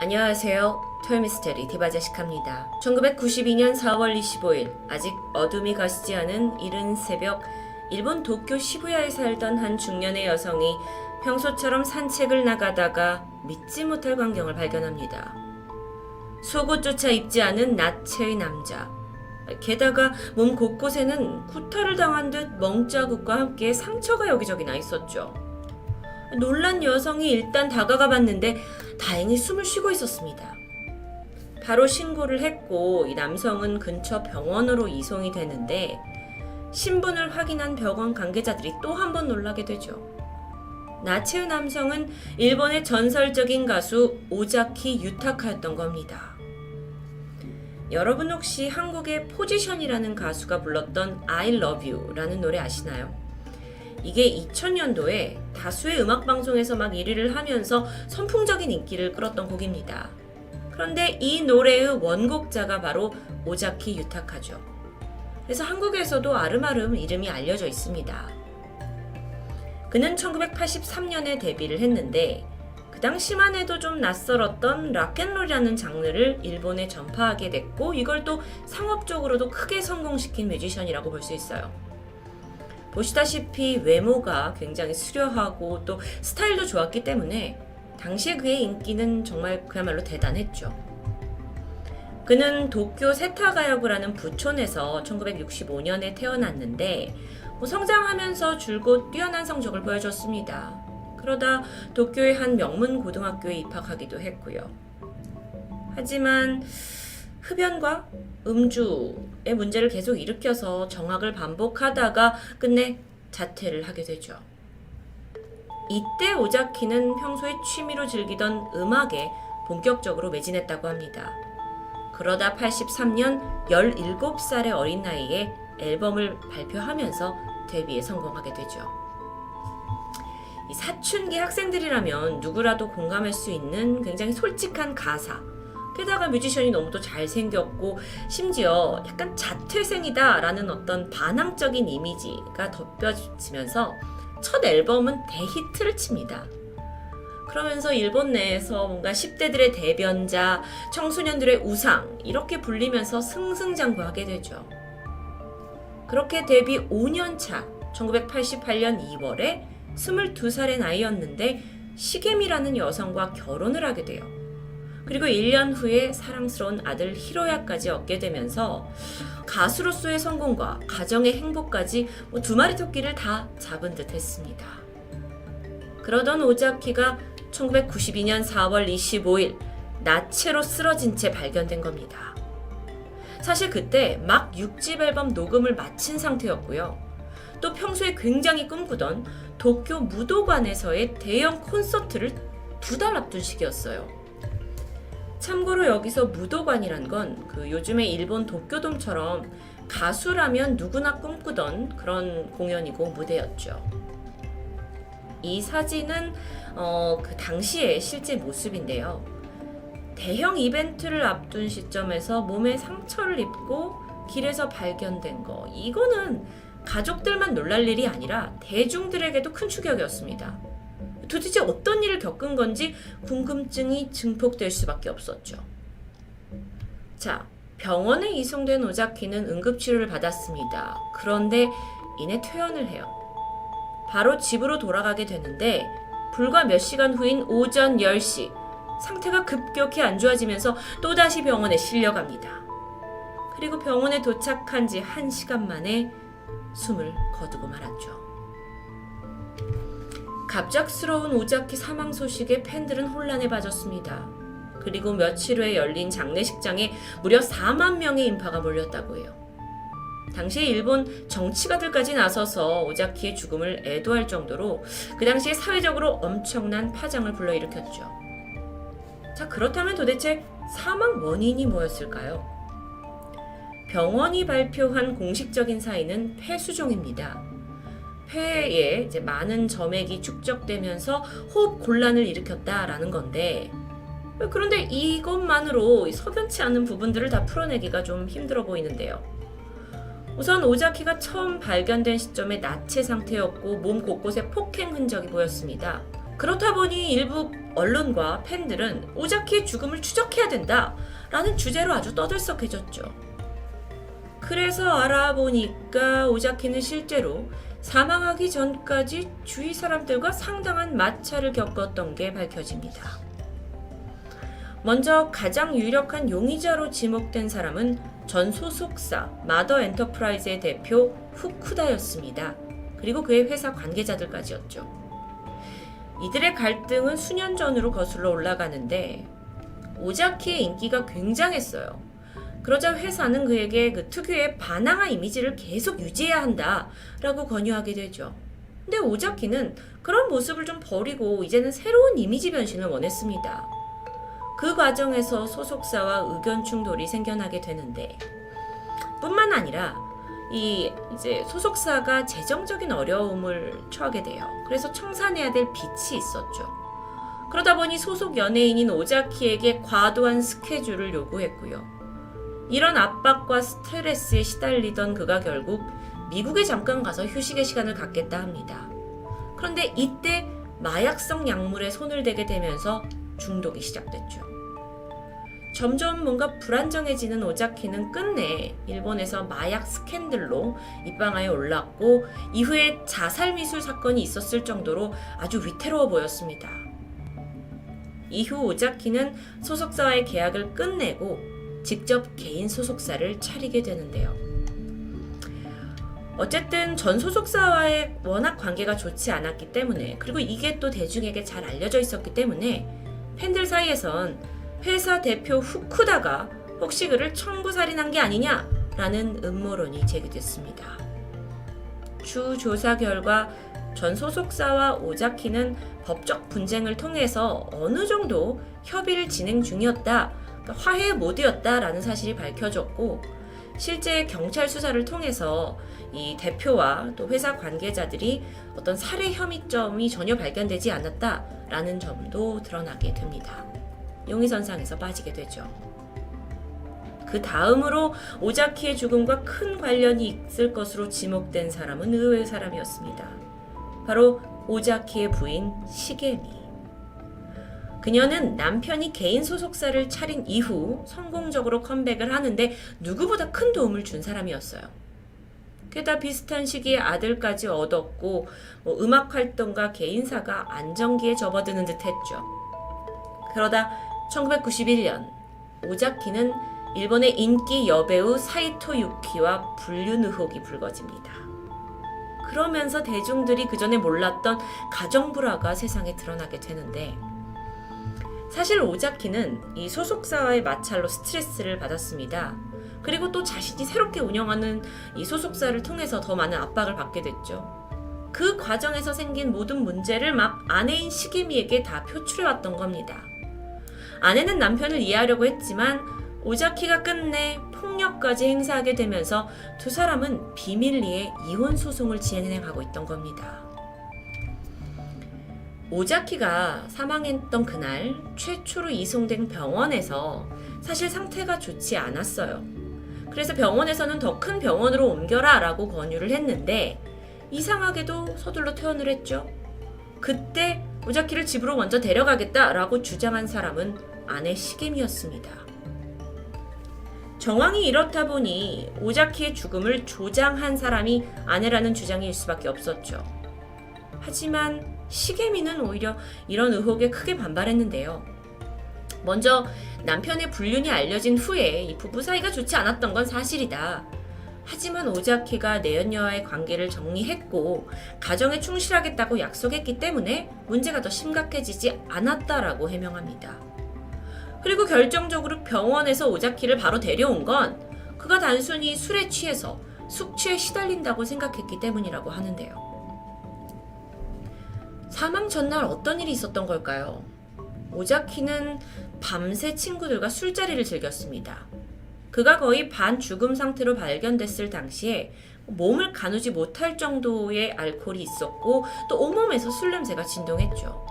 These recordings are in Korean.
안녕하세요. 토요미스테리 디바제시카입니다. 1992년 4월 25일 아직 어둠이 가시지 않은 이른 새벽 일본 도쿄 시부야에 살던 한 중년의 여성이 평소처럼 산책을 나가다가 믿지 못할 광경을 발견합니다. 속옷조차 입지 않은 나체의 남자. 게다가 몸 곳곳에는 구타를 당한 듯 멍자국과 함께 상처가 여기저기 나 있었죠. 놀란 여성이 일단 다가가 봤는데 다행히 숨을 쉬고 있었습니다. 바로 신고를 했고 이 남성은 근처 병원으로 이송이 되는데 신분을 확인한 병원 관계자들이 또 한 번 놀라게 되죠. 나체의 남성은 일본의 전설적인 가수 오자키 유타카였던 겁니다. 여러분 혹시 한국의 포지션이라는 가수가 불렀던 I Love You라는 노래 아시나요? 이게 2000년도에 다수의 음악방송에서 막 1위를 하면서 선풍적인 인기를 끌었던 곡입니다. 그런데 이 노래의 원곡자가 바로 오자키 유타카죠. 그래서 한국에서도 아름아름 이름이 알려져 있습니다. 그는 1983년에 데뷔를 했는데 그 당시만 해도 좀 낯설었던 락앤롤이라는 장르를 일본에 전파하게 됐고 이걸 또 상업적으로도 크게 성공시킨 뮤지션이라고 볼 수 있어요. 보시다시피 외모가 굉장히 수려하고 또 스타일도 좋았기 때문에 당시에 그의 인기는 정말 그야말로 대단했죠. 그는 도쿄 세타가야구라는 부촌에서 1965년에 태어났는데 성장하면서 줄곧 뛰어난 성적을 보여줬습니다. 그러다 도쿄의 한 명문 고등학교에 입학하기도 했고요. 하지만 흡연과 음주의 문제를 계속 일으켜서 정학을 반복하다가 끝내 자퇴를 하게 되죠. 이때 오자키는 평소에 취미로 즐기던 음악에 본격적으로 매진했다고 합니다. 그러다 83년 17살의 어린 나이에 앨범을 발표하면서 데뷔에 성공하게 되죠. 이 사춘기 학생들이라면 누구라도 공감할 수 있는 굉장히 솔직한 가사, 게다가 뮤지션이 너무도 잘생겼고 심지어 약간 자퇴생이다 라는 어떤 반항적인 이미지가 덮여지면서 첫 앨범은 대히트를 칩니다. 그러면서 일본 내에서 뭔가 10대들의 대변자, 청소년들의 우상 이렇게 불리면서 승승장구하게 되죠. 그렇게 데뷔 5년 차 1988년 2월에 22살의 나이였는데 시게미라는 여성과 결혼을 하게 돼요. 그리고 1년 후에 사랑스러운 아들 히로야까지 얻게 되면서 가수로서의 성공과 가정의 행복까지 두 마리 토끼를 다 잡은 듯 했습니다. 그러던 오자키가 1992년 4월 25일 나체로 쓰러진 채 발견된 겁니다. 사실 그때 막 6집 앨범 녹음을 마친 상태였고요. 또 평소에 굉장히 꿈꾸던 도쿄 무도관에서의 대형 콘서트를 2달 앞둔 시기였어요. 참고로 여기서 무도관이란 건 요즘의 일본 도쿄돔처럼 가수라면 누구나 꿈꾸던 그런 공연이고 무대였죠. 이 사진은 그 당시의 실제 모습인데요. 대형 이벤트를 앞둔 시점에서 몸에 상처를 입고 길에서 발견된 거, 이거는 가족들만 놀랄 일이 아니라 대중들에게도 큰 충격이었습니다. 도대체 어떤 일을 겪은 건지 궁금증이 증폭될 수밖에 없었죠. 자, 병원에 이송된 오자키는 응급치료를 받았습니다. 그런데 이내 퇴원을 해요. 바로 집으로 돌아가게 되는데 불과 몇 시간 후인 오전 10시 상태가 급격히 안 좋아지면서 또다시 병원에 실려갑니다. 그리고 병원에 도착한 지 1시간 만에 숨을 거두고 말았죠. 갑작스러운 오자키 사망 소식에 팬들은 혼란에 빠졌습니다. 그리고 며칠 후에 열린 장례식장에 무려 4만 명의 인파가 몰렸다고 해요. 당시에 일본 정치가들까지 나서서 오자키의 죽음을 애도할 정도로 그 당시에 사회적으로 엄청난 파장을 불러일으켰죠. 자, 그렇다면 도대체 사망 원인이 뭐였을까요? 병원이 발표한 공식적인 사인은 폐수종입니다. 폐에 이제 많은 점액이 축적되면서 호흡 곤란을 일으켰다라는 건데, 그런데 이것만으로 석연치 않은 부분들을 다 풀어내기가 좀 힘들어 보이는데요. 우선 오자키가 처음 발견된 시점에 나체 상태였고 몸 곳곳에 폭행 흔적이 보였습니다. 그렇다 보니 일부 언론과 팬들은 오자키의 죽음을 추적해야 된다라는 주제로 아주 떠들썩해졌죠. 그래서 알아보니까 오자키는 실제로 사망하기 전까지 주위 사람들과 상당한 마찰을 겪었던 게 밝혀집니다. 먼저 가장 유력한 용의자로 지목된 사람은 전 소속사 마더 엔터프라이즈의 대표 후쿠다였습니다. 그리고 그의 회사 관계자들까지였죠. 이들의 갈등은 수년 전으로 거슬러 올라가는데 오자키의 인기가 굉장했어요. 그러자 회사는 그에게 그 특유의 바나나 이미지를 계속 유지해야 한다라고 권유하게 되죠. 근데 오자키는 그런 모습을 좀 버리고 이제는 새로운 이미지 변신을 원했습니다. 그 과정에서 소속사와 의견 충돌이 생겨나게 되는데 뿐만 아니라 이제 소속사가 재정적인 어려움을 처하게 돼요. 그래서 청산해야 될 빚이 있었죠. 그러다 보니 소속 연예인인 오자키에게 과도한 스케줄을 요구했고요. 이런 압박과 스트레스에 시달리던 그가 결국 미국에 잠깐 가서 휴식의 시간을 갖겠다 합니다. 그런데 이때 마약성 약물에 손을 대게 되면서 중독이 시작됐죠. 점점 뭔가 불안정해지는 오자키는 끝내 일본에서 마약 스캔들로 입방아에 올랐고 이후에 자살 미술 사건이 있었을 정도로 아주 위태로워 보였습니다. 이후 오자키는 소속사와의 계약을 끝내고 직접 개인 소속사를 차리게 되는데요. 어쨌든 전 소속사와의 워낙 관계가 좋지 않았기 때문에 그리고 이게 또 대중에게 잘 알려져 있었기 때문에 팬들 사이에선 회사 대표 후쿠다가 혹시 그를 청부살인한 게 아니냐라는 음모론이 제기됐습니다. 추 조사 결과 전 소속사와 오자키는 법적 분쟁을 통해서 어느 정도 협의를 진행 중이었다, 그러니까 화해 모드였다라는 사실이 밝혀졌고 실제 경찰 수사를 통해서 이 대표와 또 회사 관계자들이 어떤 살해 혐의점이 전혀 발견되지 않았다라는 점도 드러나게 됩니다. 용의선상에서 빠지게 되죠. 그 다음으로 오자키의 죽음과 큰 관련이 있을 것으로 지목된 사람은 의외의 사람이었습니다. 바로 오자키의 부인 시게미. 그녀는 남편이 개인 소속사를 차린 이후 성공적으로 컴백을 하는데 누구보다 큰 도움을 준 사람이었어요. 게다가 비슷한 시기에 아들까지 얻었고 음악 활동과 개인사가 안정기에 접어드는 듯 했죠. 그러다 1991년 오자키는 일본의 인기 여배우 사이토 유키와 불륜 의혹이 불거집니다. 그러면서 대중들이 그전에 몰랐던 가정불화가 세상에 드러나게 되는데 사실 오자키는 이 소속사와의 마찰로 스트레스를 받았습니다. 그리고 또 자신이 새롭게 운영하는 이 소속사를 통해서 더 많은 압박을 받게 됐죠. 그 과정에서 생긴 모든 문제를 막 아내인 시게미에게 다 표출해왔던 겁니다. 아내는 남편을 이해하려고 했지만 오자키가 끝내 폭력까지 행사하게 되면서 두 사람은 비밀리에 이혼 소송을 진행하고 있던 겁니다. 오자키가 사망했던 그날 최초로 이송된 병원에서 사실 상태가 좋지 않았어요. 그래서 병원에서는 더 큰 병원으로 옮겨라 라고 권유를 했는데 이상하게도 서둘러 퇴원을 했죠. 그때 오자키를 집으로 먼저 데려가겠다라고 주장한 사람은 아내 시게미였습니다. 정황이 이렇다 보니 오자키의 죽음을 조장한 사람이 아내라는 주장일 수밖에 없었죠. 하지만 시게미는 오히려 이런 의혹에 크게 반발했는데요. 먼저 남편의 불륜이 알려진 후에 이 부부 사이가 좋지 않았던 건 사실이다. 하지만 오자키가 내연녀와의 관계를 정리했고 가정에 충실하겠다고 약속했기 때문에 문제가 더 심각해지지 않았다라고 해명합니다. 그리고 결정적으로 병원에서 오자키를 바로 데려온 건 그가 단순히 술에 취해서 숙취에 시달린다고 생각했기 때문이라고 하는데요. 사망 전날 어떤 일이 있었던 걸까요? 오자키는 밤새 친구들과 술자리를 즐겼습니다. 그가 거의 반죽음 상태로 발견됐을 당시에 몸을 가누지 못할 정도의 알코올이 있었고 또 온몸에서 술 냄새가 진동했죠.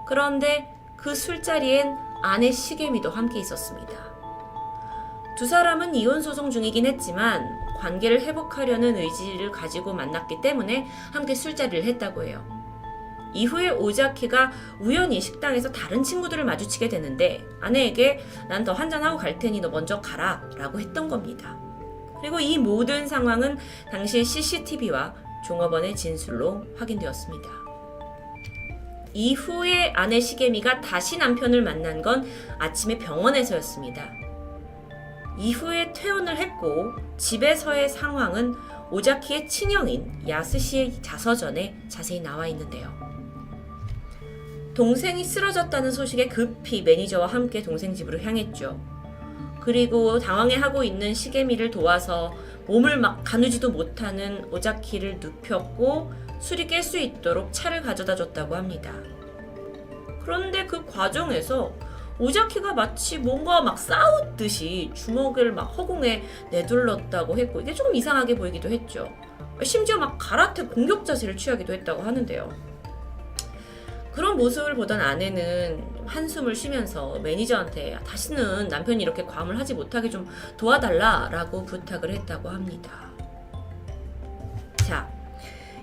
그런데 그 술자리엔 아내 시게미도 함께 있었습니다. 두 사람은 이혼 소송 중이긴 했지만 관계를 회복하려는 의지를 가지고 만났기 때문에 함께 술자리를 했다고 해요. 이후에 오자키가 우연히 식당에서 다른 친구들을 마주치게 되는데 아내에게 난 더 한잔하고 갈 테니 너 먼저 가라 라고 했던 겁니다. 그리고 이 모든 상황은 당시의 CCTV와 종업원의 진술로 확인되었습니다. 이후에 아내 시게미가 다시 남편을 만난 건 아침에 병원에서였습니다. 이후에 퇴원을 했고 집에서의 상황은 오자키의 친형인 야스시의 자서전에 자세히 나와 있는데요. 동생이 쓰러졌다는 소식에 급히 매니저와 함께 동생 집으로 향했죠. 그리고 당황해하고 있는 시게미를 도와서 몸을 막 가누지도 못하는 오자키를 눕혔고 술이 깰 수 있도록 차를 가져다 줬다고 합니다. 그런데 그 과정에서 오자키가 마치 뭔가 막 싸우듯이 주먹을 막 허공에 내둘렀다고 했고 이게 조금 이상하게 보이기도 했죠. 심지어 막 가라테 공격 자세를 취하기도 했다고 하는데요. 그런 모습을 보던 아내는 한숨을 쉬면서 매니저한테 다시는 남편이 이렇게 과음을 하지 못하게 좀 도와달라라고 부탁을 했다고 합니다. 자,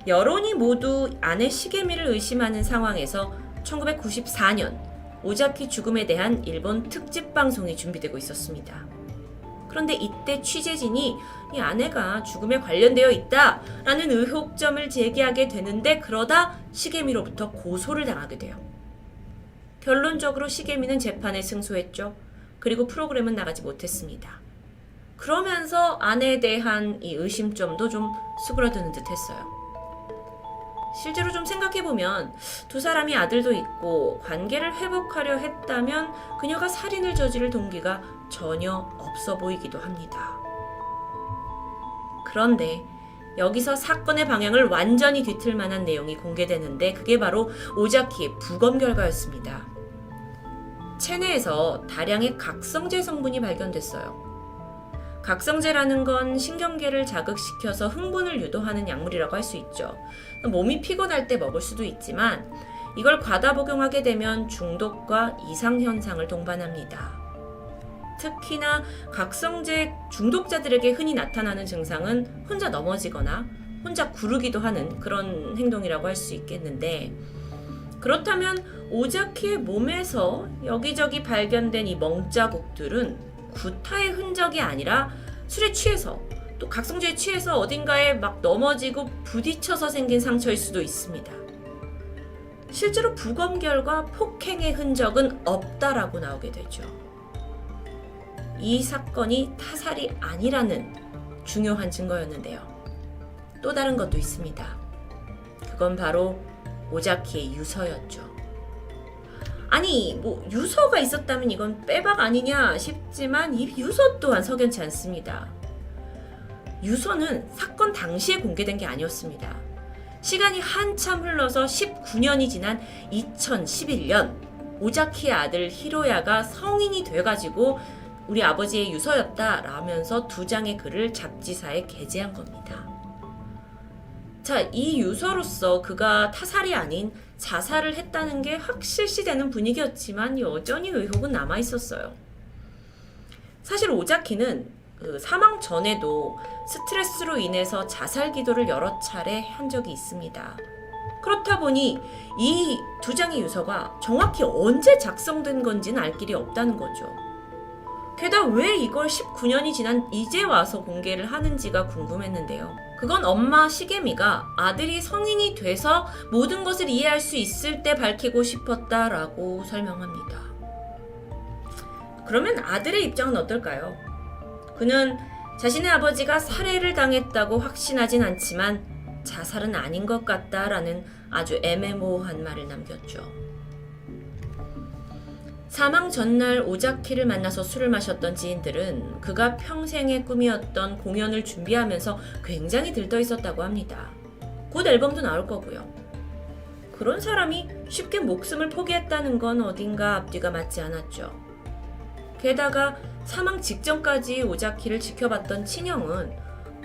여론이 모두 아내 시게미를 의심하는 상황에서 1994년 오자키 죽음에 대한 일본 특집 방송이 준비되고 있었습니다. 그런데 이때 취재진이 이 아내가 죽음에 관련되어 있다라는 의혹점을 제기하게 되는데 그러다 시게미로부터 고소를 당하게 돼요. 결론적으로 시게미는 재판에 승소했죠. 그리고 프로그램은 나가지 못했습니다. 그러면서 아내에 대한 이 의심점도 좀 수그러드는 듯 했어요. 실제로 좀 생각해보면 두 사람이 아들도 있고 관계를 회복하려 했다면 그녀가 살인을 저지를 동기가 전혀 없어 보이기도 합니다. 그런데 여기서 사건의 방향을 완전히 뒤틀 만한 내용이 공개되는데 그게 바로 오자키의 부검 결과였습니다. 체내에서 다량의 각성제 성분이 발견됐어요. 각성제라는 건 신경계를 자극시켜서 흥분을 유도하는 약물이라고 할 수 있죠. 몸이 피곤할 때 먹을 수도 있지만 이걸 과다 복용하게 되면 중독과 이상현상을 동반합니다. 특히나 각성제 중독자들에게 흔히 나타나는 증상은 혼자 넘어지거나 혼자 구르기도 하는 그런 행동이라고 할 수 있겠는데 그렇다면 오자키의 몸에서 여기저기 발견된 이 멍자국들은 구타의 흔적이 아니라 술에 취해서 또 각성제에 취해서 어딘가에 막 넘어지고 부딪혀서 생긴 상처일 수도 있습니다. 실제로 부검 결과 폭행의 흔적은 없다라고 나오게 되죠. 이 사건이 타살이 아니라는 중요한 증거였는데요. 또 다른 것도 있습니다. 그건 바로 오자키의 유서였죠. 아니 뭐 유서가 있었다면 이건 빼박 아니냐 싶지만 이 유서 또한 석연치 않습니다. 유서는 사건 당시에 공개된 게 아니었습니다. 시간이 한참 흘러서 19년이 지난 2011년 오자키의 아들 히로야가 성인이 돼가지고 우리 아버지의 유서였다 라면서 2장의 글을 잡지사에 게재한 겁니다. 자, 이 유서로서 그가 타살이 아닌 자살을 했다는 게 확실시되는 분위기였지만 여전히 의혹은 남아있었어요. 사실 오자키는 사망 전에도 스트레스로 인해서 자살 기도를 여러 차례 한 적이 있습니다. 그렇다 보니 이 2장의 유서가 정확히 언제 작성된 건지는 알 길이 없다는 거죠. 게다가 왜 이걸 19년이 지난 이제 와서 공개를 하는지가 궁금했는데요. 그건 엄마 시게미가 아들이 성인이 돼서 모든 것을 이해할 수 있을 때 밝히고 싶었다라고 설명합니다. 그러면 아들의 입장은 어떨까요? 그는 자신의 아버지가 살해를 당했다고 확신하진 않지만 자살은 아닌 것 같다라는 아주 애매모호한 말을 남겼죠. 사망 전날 오자키를 만나서 술을 마셨던 지인들은 그가 평생의 꿈이었던 공연을 준비하면서 굉장히 들떠 있었다고 합니다. 곧 앨범도 나올 거고요. 그런 사람이 쉽게 목숨을 포기했다는 건 어딘가 앞뒤가 맞지 않았죠. 게다가 사망 직전까지 오자키를 지켜봤던 친형은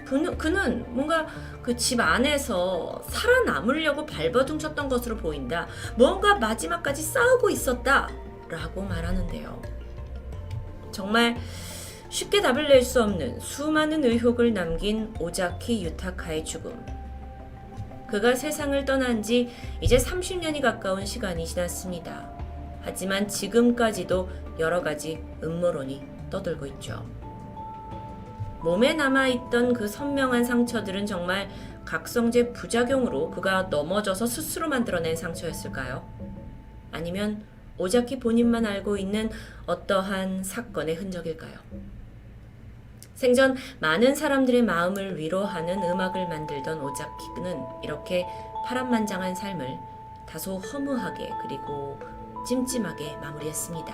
그는 뭔가 그 집 안에서 살아남으려고 발버둥 쳤던 것으로 보인다. 뭔가 마지막까지 싸우고 있었다. 라고 말하는데요. 정말 쉽게 답을 낼 수 없는 수많은 의혹을 남긴 오자키 유타카의 죽음. 그가 세상을 떠난 지 이제 30년이 가까운 시간이 지났습니다. 하지만 지금까지도 여러 가지 음모론이 떠돌고 있죠. 몸에 남아있던 그 선명한 상처들은 정말 각성제 부작용으로 그가 넘어져서 스스로 만들어낸 상처였을까요? 아니면 오자키 본인만 알고 있는 어떠한 사건의 흔적일까요? 생전 많은 사람들의 마음을 위로하는 음악을 만들던 오자키는 이렇게 파란만장한 삶을 다소 허무하게 그리고 찜찜하게 마무리했습니다.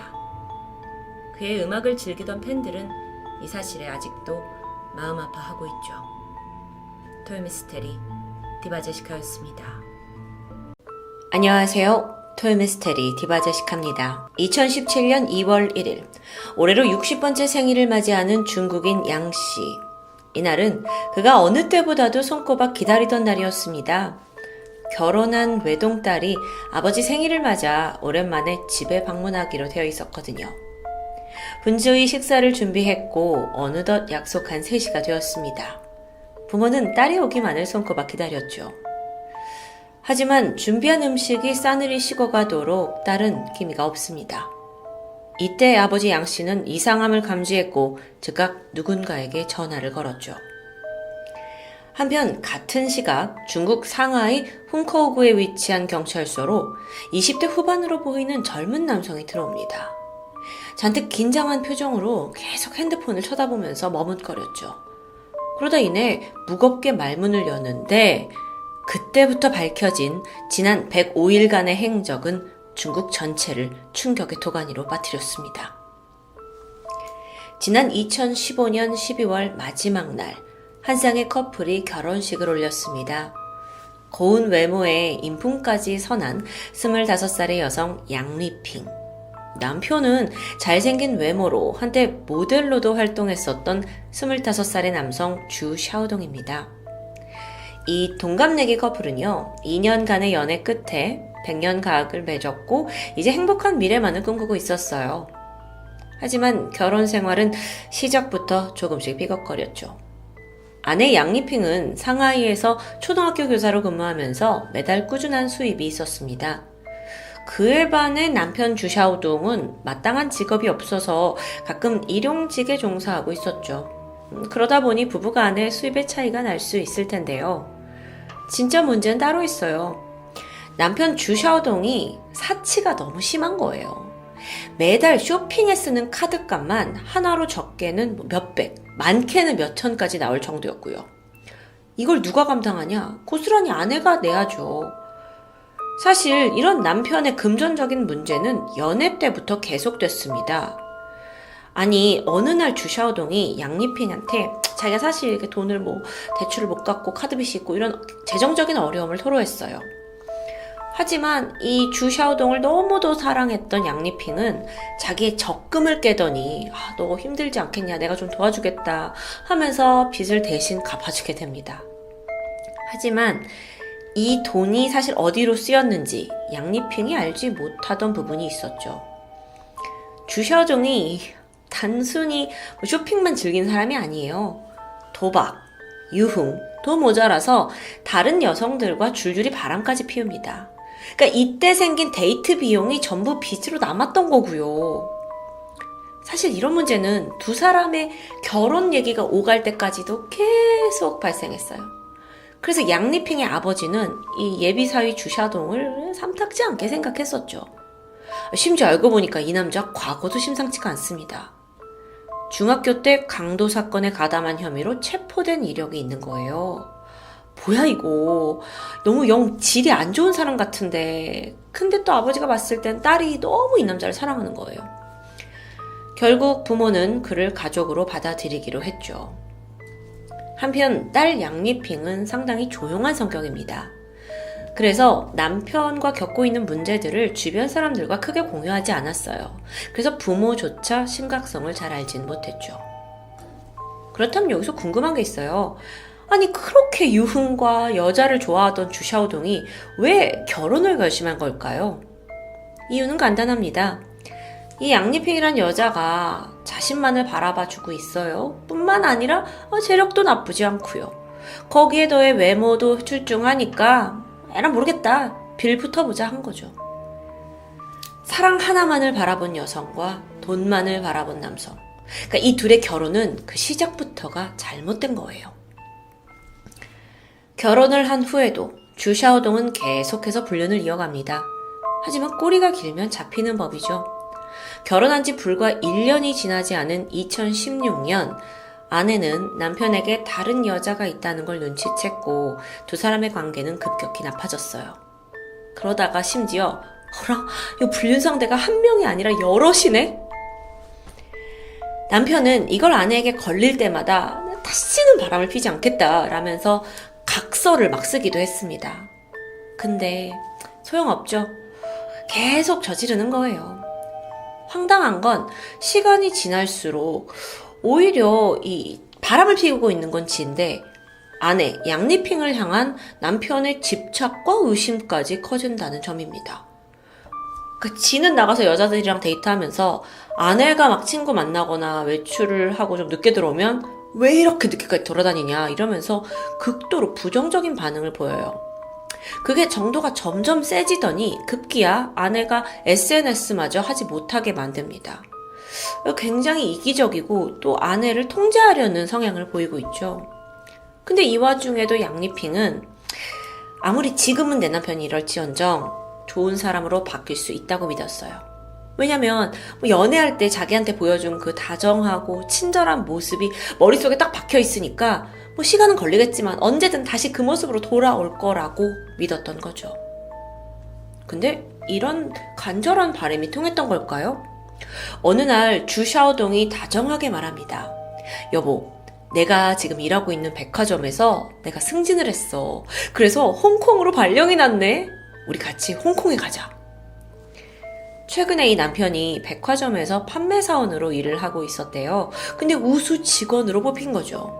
그의 음악을 즐기던 팬들은 이 사실에 아직도 마음 아파하고 있죠. 토요미스테리 디바제시카였습니다. 안녕하세요. 토요미스테리 디바제시카입니다. 2017년 2월 1일 올해로 60번째 생일을 맞이하는 중국인 양씨. 이날은 그가 어느 때보다도 손꼽아 기다리던 날이었습니다. 결혼한 외동딸이 아버지 생일을 맞아 오랜만에 집에 방문하기로 되어 있었거든요. 분주히 식사를 준비했고 어느덧 약속한 3시가 되었습니다. 부모는 딸이 오기만을 손꼽아 기다렸죠. 하지만 준비한 음식이 싸늘히 식어가도록 딸은 기미가 없습니다. 이때 아버지 양씨는 이상함을 감지했고 즉각 누군가에게 전화를 걸었죠. 한편 같은 시각 중국 상하이 훈커우구에 위치한 경찰서로 20대 후반으로 보이는 젊은 남성이 들어옵니다. 잔뜩 긴장한 표정으로 계속 핸드폰을 쳐다보면서 머뭇거렸죠. 그러다 이내 무겁게 말문을 여는데 그때부터 밝혀진 지난 105일간의 행적은 중국 전체를 충격의 도가니로 빠뜨렸습니다. 지난 2015년 12월 마지막 날 한 쌍의 커플이 결혼식을 올렸습니다. 고운 외모에 인품까지 선한 25살의 여성 양리핑. 남편은 잘생긴 외모로 한때 모델로도 활동했었던 25살의 남성 주 샤오동입니다. 이 동갑내기 커플은요, 2년간의 연애 끝에 100년 가약을 맺었고 이제 행복한 미래만을 꿈꾸고 있었어요. 하지만 결혼 생활은 시작부터 조금씩 삐걱거렸죠. 아내 양리핑은 상하이에서 초등학교 교사로 근무하면서 매달 꾸준한 수입이 있었습니다. 그에 반해 남편 주샤오동은 마땅한 직업이 없어서 가끔 일용직에 종사하고 있었죠. 그러다 보니 부부간의 수입의 차이가 날 수 있을 텐데요. 진짜 문제는 따로 있어요. 남편 주샤오동이 사치가 너무 심한 거예요. 매달 쇼핑에 쓰는 카드값만 하나로 적게는 몇백, 많게는 몇천까지 나올 정도였고요. 이걸 누가 감당하냐? 고스란히 아내가 내야죠. 사실 이런 남편의 금전적인 문제는 연애 때부터 계속됐습니다. 아니 어느 날 주샤오동이 양리핑한테 자기가 사실 이렇게 돈을 대출을 못 갚고 카드빚이 있고 이런 재정적인 어려움을 토로했어요. 하지만 이 주샤오동을 너무도 사랑했던 양리핑은 자기의 적금을 깨더니 너 힘들지 않겠냐, 내가 좀 도와주겠다 하면서 빚을 대신 갚아주게 됩니다. 하지만 이 돈이 사실 어디로 쓰였는지 양리핑이 알지 못하던 부분이 있었죠. 주샤오동이 단순히 쇼핑만 즐긴 사람이 아니에요. 도박, 유흥도 모자라서 다른 여성들과 줄줄이 바람까지 피웁니다. 그러니까 이때 생긴 데이트 비용이 전부 빚으로 남았던 거고요. 사실 이런 문제는 두 사람의 결혼 얘기가 오갈 때까지도 계속 발생했어요. 그래서 양리핑의 아버지는 이 예비사위 주샤동을 삼탁지 않게 생각했었죠. 심지어 알고 보니까 이 남자 과거도 심상치가 않습니다. 중학교 때 강도 사건에 가담한 혐의로 체포된 이력이 있는 거예요. 뭐야 이거, 너무 영 질이 안 좋은 사람 같은데. 근데 또 아버지가 봤을 땐 딸이 너무 이 남자를 사랑하는 거예요. 결국 부모는 그를 가족으로 받아들이기로 했죠. 한편 딸 양리핑은 상당히 조용한 성격입니다. 그래서 남편과 겪고 있는 문제들을 주변 사람들과 크게 공유하지 않았어요. 그래서 부모조차 심각성을 잘 알진 못했죠. 그렇다면 여기서 궁금한 게 있어요. 아니 그렇게 유흥과 여자를 좋아하던 주샤오동이 왜 결혼을 결심한 걸까요? 이유는 간단합니다. 이 양리핑이란 여자가 자신만을 바라봐주고 있어요. 뿐만 아니라 재력도 나쁘지 않고요. 거기에 더해 외모도 출중하니까 에라 모르겠다. 빌 붙어보자 한 거죠. 사랑 하나만을 바라본 여성과 돈만을 바라본 남성. 그러니까 이 둘의 결혼은 그 시작부터가 잘못된 거예요. 결혼을 한 후에도 주샤오동은 계속해서 불륜을 이어갑니다. 하지만 꼬리가 길면 잡히는 법이죠. 결혼한 지 불과 1년이 지나지 않은 2016년 아내는 남편에게 다른 여자가 있다는 걸 눈치챘고 두 사람의 관계는 급격히 나빠졌어요. 그러다가 심지어 어라? 이 불륜 상대가 한 명이 아니라 여럿이네? 남편은 이걸 아내에게 걸릴 때마다 다시는 바람을 피지 않겠다 라면서 각서를 막 쓰기도 했습니다. 근데 소용없죠. 계속 저지르는 거예요. 황당한 건 시간이 지날수록 오히려 이 바람을 피우고 있는 건 지인데 아내 양리핑을 향한 남편의 집착과 의심까지 커진다는 점입니다. 그 지는 나가서 여자들이랑 데이트하면서 아내가 막 친구 만나거나 외출을 하고 좀 늦게 들어오면 왜 이렇게 늦게까지 돌아다니냐 이러면서 극도로 부정적인 반응을 보여요. 그게 정도가 점점 세지더니 급기야 아내가 SNS마저 하지 못하게 만듭니다. 굉장히 이기적이고 또 아내를 통제하려는 성향을 보이고 있죠. 근데 이 와중에도 양리핑은 아무리 지금은 내 남편이 이럴지언정 좋은 사람으로 바뀔 수 있다고 믿었어요. 왜냐면 연애할 때 자기한테 보여준 그 다정하고 친절한 모습이 머릿속에 딱 박혀 있으니까 시간은 걸리겠지만 언제든 다시 그 모습으로 돌아올 거라고 믿었던 거죠. 근데 이런 간절한 바람이 통했던 걸까요? 어느 날 주샤오동이 다정하게 말합니다. 여보, 내가 지금 일하고 있는 백화점에서 내가 승진을 했어. 그래서 홍콩으로 발령이 났네. 우리 같이 홍콩에 가자. 최근에 이 남편이 백화점에서 판매사원으로 일을 하고 있었대요. 근데 우수 직원으로 뽑힌 거죠.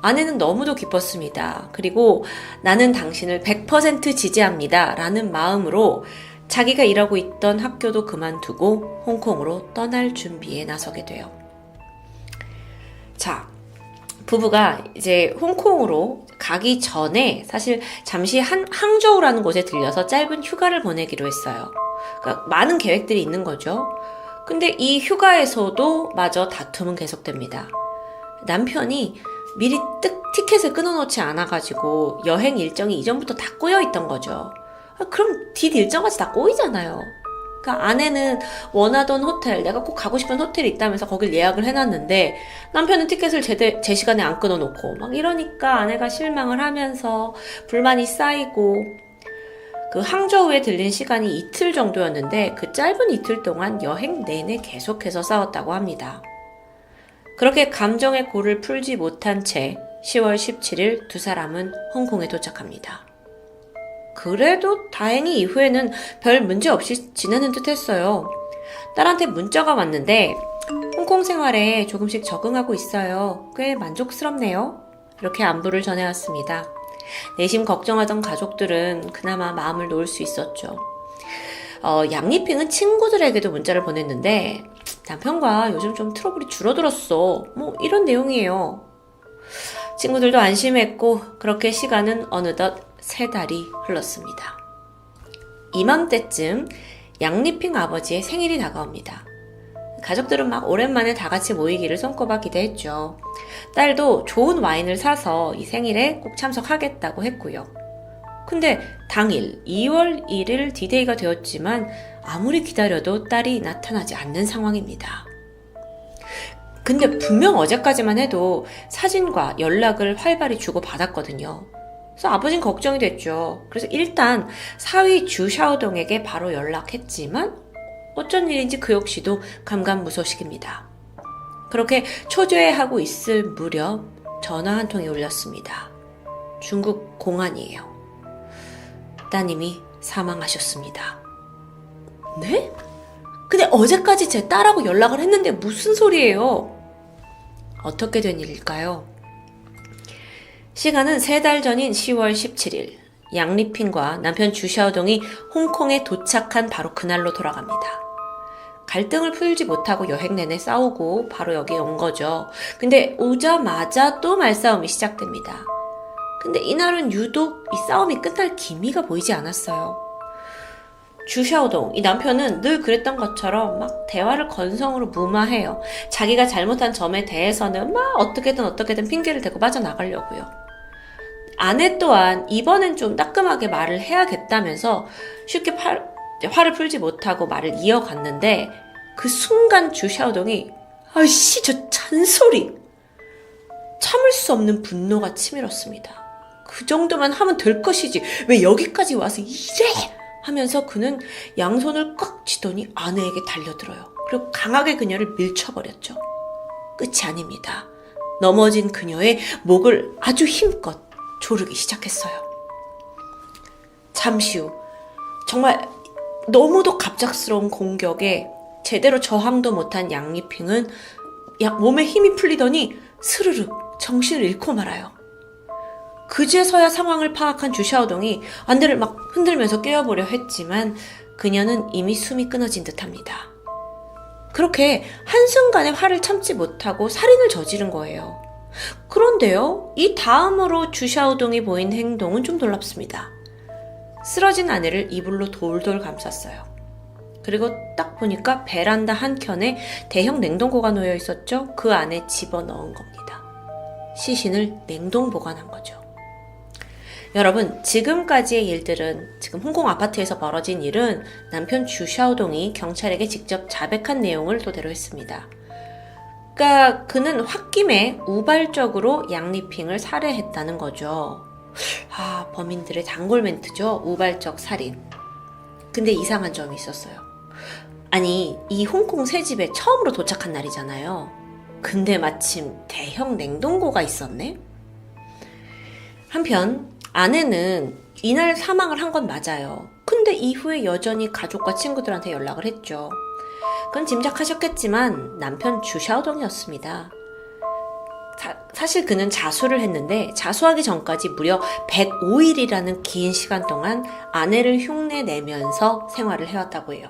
아내는 너무도 기뻤습니다. 그리고 나는 당신을 100% 지지합니다. 라는 마음으로 자기가 일하고 있던 학교도 그만두고 홍콩으로 떠날 준비에 나서게 돼요. 자, 부부가 이제 홍콩으로 가기 전에 사실 잠시 항저우라는 곳에 들려서 짧은 휴가를 보내기로 했어요. 그러니까 많은 계획들이 있는 거죠. 근데 이 휴가에서도 마저 다툼은 계속됩니다. 남편이 미리 티켓을 끊어놓지 않아가지고 여행 일정이 이전부터 다 꼬여있던 거죠. 그럼 뒷 일정까지 다 꼬이잖아요. 그러니까 아내는 원하던 호텔, 내가 꼭 가고 싶은 호텔이 있다면서 거길 예약을 해놨는데 남편은 티켓을 제 시간에 안 끊어놓고 막 이러니까 아내가 실망을 하면서 불만이 쌓이고 그 항저우에 들린 시간이 이틀 정도였는데 그 짧은 이틀 동안 여행 내내 계속해서 싸웠다고 합니다. 그렇게 감정의 골을 풀지 못한 채 10월 17일 두 사람은 홍콩에 도착합니다. 그래도 다행히 이후에는 별 문제 없이 지내는 듯 했어요. 딸한테 문자가 왔는데 홍콩 생활에 조금씩 적응하고 있어요. 꽤 만족스럽네요. 이렇게 안부를 전해왔습니다. 내심 걱정하던 가족들은 그나마 마음을 놓을 수 있었죠. 양리핑은 친구들에게도 문자를 보냈는데 남편과 요즘 좀 트러블이 줄어들었어. 이런 내용이에요. 친구들도 안심했고 그렇게 시간은 어느덧 3달이 흘렀습니다. 이맘때쯤 양리핑 아버지의 생일이 다가옵니다. 가족들은 막 오랜만에 다 같이 모이기를 손꼽아 기대했죠. 딸도 좋은 와인을 사서 이 생일에 꼭 참석하겠다고 했고요. 근데 당일 2월 1일 디데이가 되었지만 아무리 기다려도 딸이 나타나지 않는 상황입니다. 근데 분명 어제까지만 해도 사진과 연락을 활발히 주고받았거든요. 그래서 아버지는 걱정이 됐죠. 그래서 일단 사위 주샤오동에게 바로 연락했지만 어쩐 일인지 그 역시도 감감무소식입니다. 그렇게 초조해하고 있을 무렵 전화 한 통이 울렸습니다. 중국 공안이에요. 따님이 사망하셨습니다. 네? 근데 어제까지 제 딸하고 연락을 했는데 무슨 소리예요? 어떻게 된 일일까요? 시간은 3달 전인 10월 17일 양리핑과 남편 주샤오동이 홍콩에 도착한 바로 그날로 돌아갑니다. 갈등을 풀지 못하고 여행 내내 싸우고 바로 여기에 온 거죠. 근데 오자마자 또 말싸움이 시작됩니다. 근데 이날은 유독 이 싸움이 끝날 기미가 보이지 않았어요. 주샤오동, 이 남편은 늘 그랬던 것처럼 막 대화를 건성으로 무마해요. 자기가 잘못한 점에 대해서는 막 어떻게든 핑계를 대고 빠져나가려고요. 아내 또한 이번엔 좀 따끔하게 말을 해야겠다면서 쉽게 화를 풀지 못하고 말을 이어갔는데 그 순간 주샤오동이 아이씨 저 잔소리! 참을 수 없는 분노가 치밀었습니다. 그 정도만 하면 될 것이지 왜 여기까지 와서 이래! 하면서 그는 양손을 꽉 쥐더니 아내에게 달려들어요. 그리고 강하게 그녀를 밀쳐버렸죠. 끝이 아닙니다. 넘어진 그녀의 목을 아주 힘껏 조르기 시작했어요. 잠시 후 정말 너무도 갑작스러운 공격에 제대로 저항도 못한 양리핑은 몸에 힘이 풀리더니 스르륵 정신을 잃고 말아요. 그제서야 상황을 파악한 주샤오동이 안대를 막 흔들면서 깨워보려 했지만 그녀는 이미 숨이 끊어진 듯합니다. 그렇게 한순간에 화를 참지 못하고 살인을 저지른 거예요. 그런데요, 이 다음으로 주샤오동이 보인 행동은 좀 놀랍습니다. 쓰러진 아내를 이불로 돌돌 감쌌어요. 그리고 딱 보니까 베란다 한켠에 대형 냉동고가 놓여 있었죠. 그 안에 집어넣은 겁니다. 시신을 냉동 보관한 거죠. 여러분, 지금까지의 일들은, 지금 홍콩 아파트에서 벌어진 일은 남편 주샤오동이 경찰에게 직접 자백한 내용을 토대로 했습니다. 그러니까 그는 홧김에 우발적으로 양리핑을 살해했다는 거죠. 범인들의 단골 멘트죠. 우발적 살인. 근데 이상한 점이 있었어요. 아니, 이 홍콩 새 집에 처음으로 도착한 날이잖아요. 근데 마침 대형 냉동고가 있었네? 한편 아내는 이날 사망을 한 건 맞아요. 근데 이후에 여전히 가족과 친구들한테 연락을 했죠. 그건 짐작하셨겠지만 남편 주샤오동이었습니다. 사실 그는 자수를 했는데 자수하기 전까지 무려 105일이라는 긴 시간 동안 아내를 흉내내면서 생활을 해왔다고 해요.